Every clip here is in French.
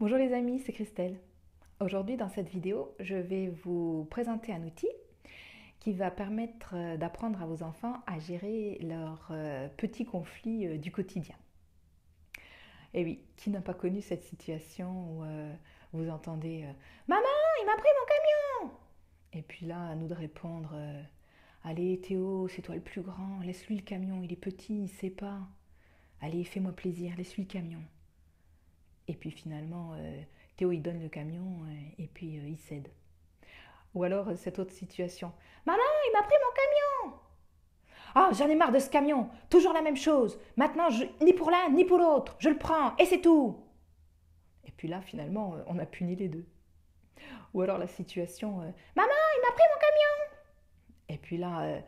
Bonjour les amis, c'est Christelle. Aujourd'hui dans cette vidéo, je vais vous présenter un outil qui va permettre d'apprendre à vos enfants à gérer leurs petits conflits du quotidien. Et oui, qui n'a pas connu cette situation où vous entendez Maman, il m'a pris mon camion! Et puis là, à nous de répondre Allez Théo, c'est toi le plus grand, laisse-lui le camion, il est petit, il sait pas. Allez, fais-moi plaisir, laisse-lui le camion. Et puis finalement, Théo il donne le camion et puis il cède. Ou alors cette autre situation. Maman, il m'a pris mon camion. Ah, j'en ai marre de ce camion. Toujours la même chose. Maintenant, ni pour l'un ni pour l'autre. Je le prends et c'est tout. Et puis là, finalement, on a puni les deux. Ou alors la situation. Maman, il m'a pris mon camion. Et puis là,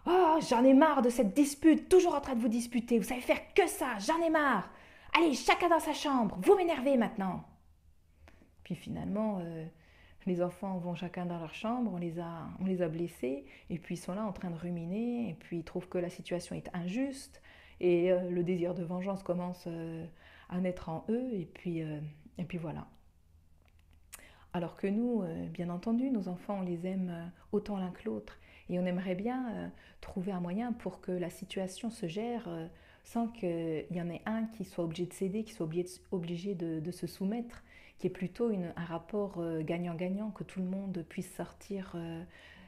oh, j'en ai marre de cette dispute. Toujours en train de vous disputer. Vous savez faire que ça. J'en ai marre. Allez, chacun dans sa chambre. Vous m'énervez maintenant. Puis finalement, les enfants vont chacun dans leur chambre, on les a blessés, et puis ils sont là en train de ruminer, et puis ils trouvent que la situation est injuste, et le désir de vengeance commence à naître en eux, et puis voilà. Alors que nous, bien entendu, nos enfants, on les aime autant l'un que l'autre, et on aimerait bien trouver un moyen pour que la situation se gère sans qu'il y en ait un qui soit obligé de céder, qui soit obligé de se soumettre, qui est plutôt un rapport gagnant-gagnant, que tout le monde puisse sortir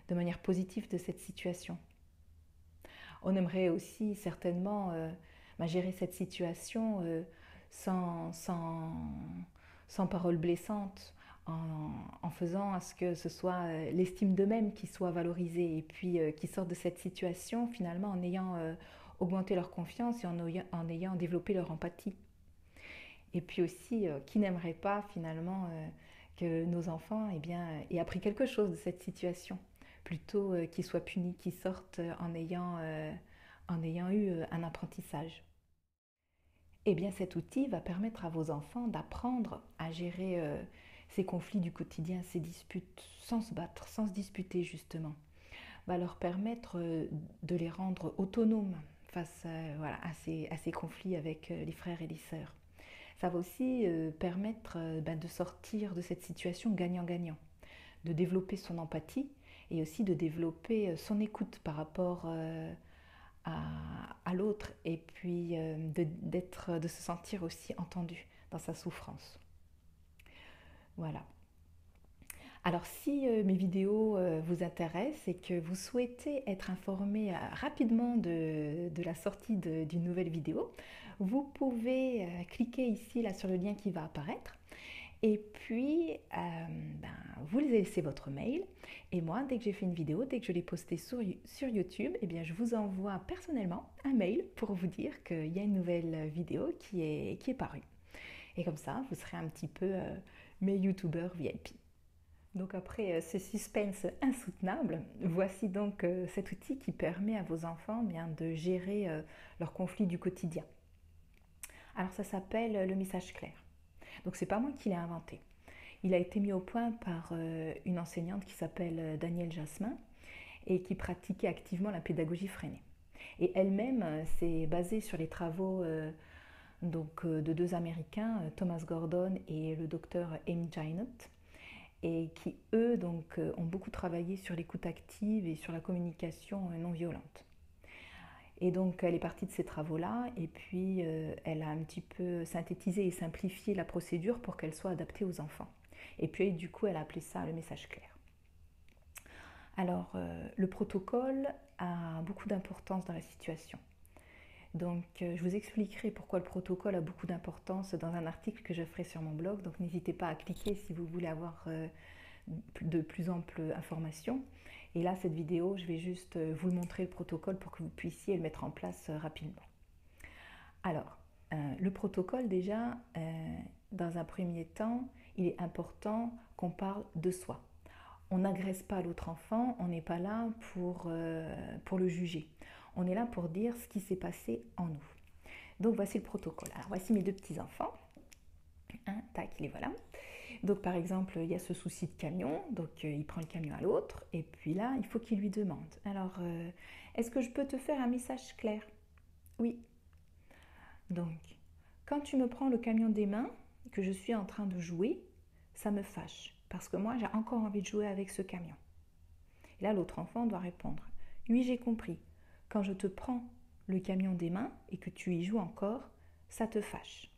de manière positive de cette situation. On aimerait aussi certainement gérer cette situation sans paroles blessantes, en faisant à ce que ce soit l'estime d'eux-mêmes qui soit valorisée et puis qui sortent de cette situation finalement en ayant augmenté leur confiance et en ayant développé leur empathie. Et puis aussi, qui n'aimerait pas finalement que nos enfants aient appris quelque chose de cette situation, plutôt qu'ils soient punis, qu'ils sortent en ayant eu un apprentissage. Eh bien cet outil va permettre à vos enfants d'apprendre à gérer ces conflits du quotidien, ces disputes, sans se battre, sans se disputer justement. Va leur permettre de les rendre autonomes face à ces conflits avec les frères et les sœurs. Ça va aussi permettre de sortir de cette situation gagnant-gagnant, de développer son empathie et aussi de développer son écoute par rapport à l'autre et puis de se sentir aussi entendu dans sa souffrance. Voilà. Alors si mes vidéos vous intéressent et que vous souhaitez être informé rapidement de la sortie d'une nouvelle vidéo, vous pouvez cliquer ici là, sur le lien qui va apparaître et puis vous laissez votre mail et moi dès que j'ai fait une vidéo, dès que je l'ai postée sur YouTube, eh bien, je vous envoie personnellement un mail pour vous dire qu'il y a une nouvelle vidéo qui est parue. Et comme ça, vous serez un petit peu mes youtubeurs VIP. Donc après ce suspense insoutenable, voici donc cet outil qui permet à vos enfants de gérer leurs conflits du quotidien. Alors ça s'appelle le message clair. Donc c'est pas moi qui l'ai inventé. Il a été mis au point par une enseignante qui s'appelle Danielle Jasmin et qui pratiquait activement la pédagogie freinée. Et elle-même s'est basée sur les travaux de deux Américains, Thomas Gordon et le docteur Amy Gynott, et qui, eux, ont beaucoup travaillé sur l'écoute active et sur la communication non violente. Et donc, elle est partie de ces travaux-là, et puis elle a un petit peu synthétisé et simplifié la procédure pour qu'elle soit adaptée aux enfants. Et puis, du coup, elle a appelé ça le message clair. Alors, le protocole a beaucoup d'importance dans la situation. Donc, je vous expliquerai pourquoi le protocole a beaucoup d'importance dans un article que je ferai sur mon blog. Donc, n'hésitez pas à cliquer si vous voulez avoir de plus amples informations. Et là, cette vidéo, je vais juste vous le montrer, le protocole, pour que vous puissiez le mettre en place rapidement. Alors, le protocole, déjà, dans un premier temps, il est important qu'on parle de soi. On n'agresse pas l'autre enfant, on n'est pas là pour le juger. On est là pour dire ce qui s'est passé en nous. Donc voici le protocole. Alors voici mes deux petits-enfants. Tac, les voilà. Donc par exemple, il y a ce souci de camion, donc il prend le camion à l'autre, et puis là, il faut qu'il lui demande. Alors, est-ce que je peux te faire un message clair? Oui. Donc, quand tu me prends le camion des mains, que je suis en train de jouer, ça me fâche. Parce que moi, j'ai encore envie de jouer avec ce camion. Et là, l'autre enfant doit répondre. Oui, j'ai compris. Quand je te prends le camion des mains et que tu y joues encore, ça te fâche.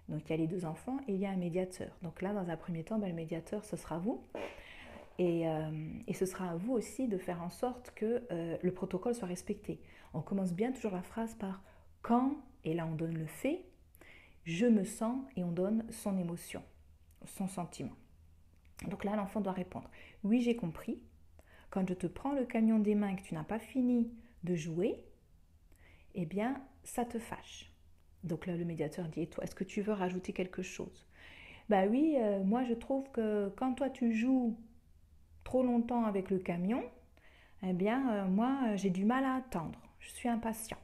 Donc il y a les deux enfants et il y a un médiateur. Donc là, dans un premier temps, le médiateur, ce sera vous. Et ce sera à vous aussi de faire en sorte que le protocole soit respecté. On commence bien toujours la phrase par quand, et là on donne le fait, je me sens, et on donne son émotion, son sentiment. Donc là, l'enfant doit répondre oui, j'ai compris. Quand je te prends le camion des mains et que tu n'as pas fini de jouer, eh bien, ça te fâche. Donc là, le médiateur dit, et toi, est-ce que tu veux rajouter quelque chose? Bah oui, moi je trouve que quand toi tu joues trop longtemps avec le camion, eh bien, moi j'ai du mal à attendre. Je suis impatient.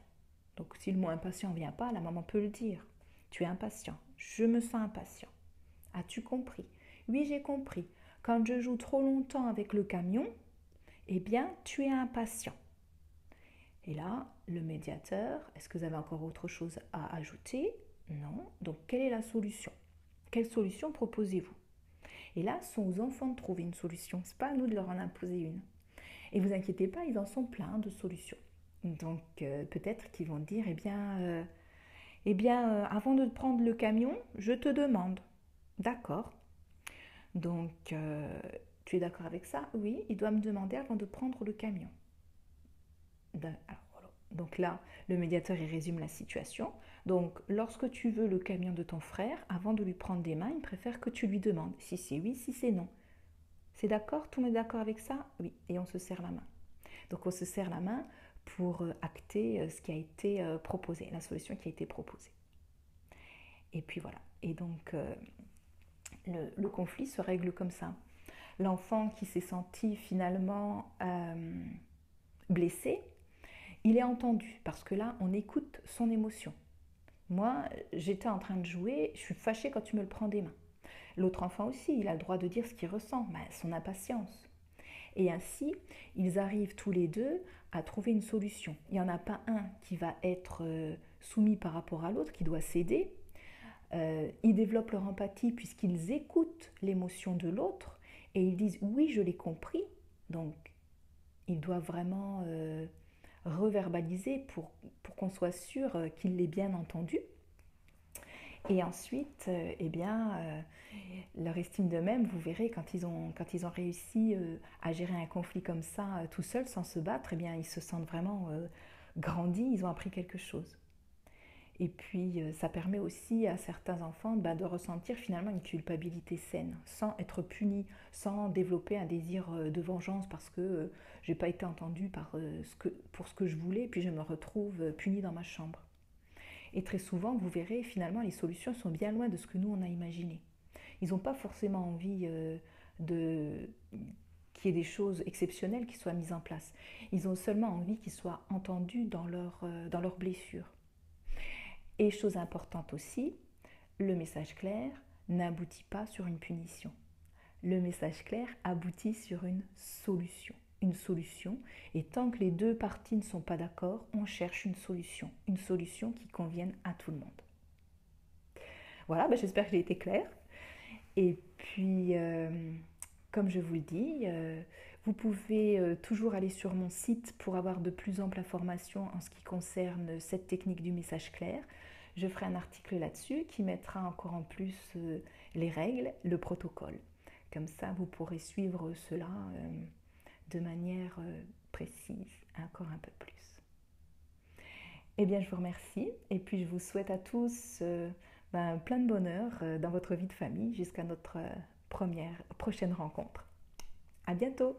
Donc si le mot impatient ne vient pas, la maman peut le dire. Tu es impatient. Je me sens impatient. As-tu compris? Oui, j'ai compris. Quand je joue trop longtemps avec le camion, eh bien, tu es impatient. Et là, le médiateur, est-ce que vous avez encore autre chose à ajouter? Non. Donc, quelle est la solution? Quelle solution proposez-vous? Et là, ce sont aux enfants de trouver une solution. Ce n'est pas à nous de leur en imposer une. Et vous inquiétez pas, ils en sont pleins de solutions. Donc, peut-être qu'ils vont dire, avant de prendre le camion, je te demande. D'accord. Donc, tu es d'accord avec ça? Oui, il doit me demander avant de prendre le camion. Alors, voilà. Donc là, le médiateur, il résume la situation. Donc, lorsque tu veux le camion de ton frère, avant de lui prendre des mains, il préfère que tu lui demandes si c'est oui, si c'est non. C'est d'accord? Tout le monde est d'accord avec ça? Oui. Et on se serre la main. Donc, on se serre la main pour acter ce qui a été proposé, la solution qui a été proposée. Et puis voilà. Et donc, le conflit se règle comme ça. L'enfant qui s'est senti finalement blessé, il est entendu parce que là, on écoute son émotion. Moi, j'étais en train de jouer, je suis fâchée quand tu me le prends des mains. L'autre enfant aussi, il a le droit de dire ce qu'il ressent, son impatience. Et ainsi, ils arrivent tous les deux à trouver une solution. Il n'y en a pas un qui va être soumis par rapport à l'autre, qui doit céder. Ils développent leur empathie puisqu'ils écoutent l'émotion de l'autre et ils disent oui, je l'ai compris. Donc, ils doivent vraiment reverbaliser pour qu'on soit sûr qu'il l'ait bien entendu. Et ensuite, leur estime d'eux-mêmes, vous verrez, quand ils ont réussi à gérer un conflit comme ça tout seuls, sans se battre, eh bien, ils se sentent vraiment grandis, ils ont appris quelque chose. Et puis, ça permet aussi à certains enfants de ressentir finalement une culpabilité saine, sans être punis, sans développer un désir de vengeance parce que je n'ai pas été entendu pour ce que je voulais, et puis je me retrouve punie dans ma chambre. Et très souvent, vous verrez, finalement, les solutions sont bien loin de ce que nous, on a imaginé. Ils n'ont pas forcément envie qu'il y ait des choses exceptionnelles qui soient mises en place. Ils ont seulement envie qu'ils soient entendus dans leurs blessures. Et chose importante aussi, le message clair n'aboutit pas sur une punition. Le message clair aboutit sur une solution. Une solution, et tant que les deux parties ne sont pas d'accord, on cherche une solution qui convienne à tout le monde. Voilà, j'espère que j'ai été claire. Et puis, comme je vous le dis, vous pouvez toujours aller sur mon site pour avoir de plus amples informations en ce qui concerne cette technique du message clair. Je ferai un article là-dessus qui mettra encore en plus les règles, le protocole. Comme ça, vous pourrez suivre cela de manière précise, encore un peu plus. Eh bien, je vous remercie et puis je vous souhaite à tous plein de bonheur dans votre vie de famille jusqu'à notre prochaine rencontre. À bientôt!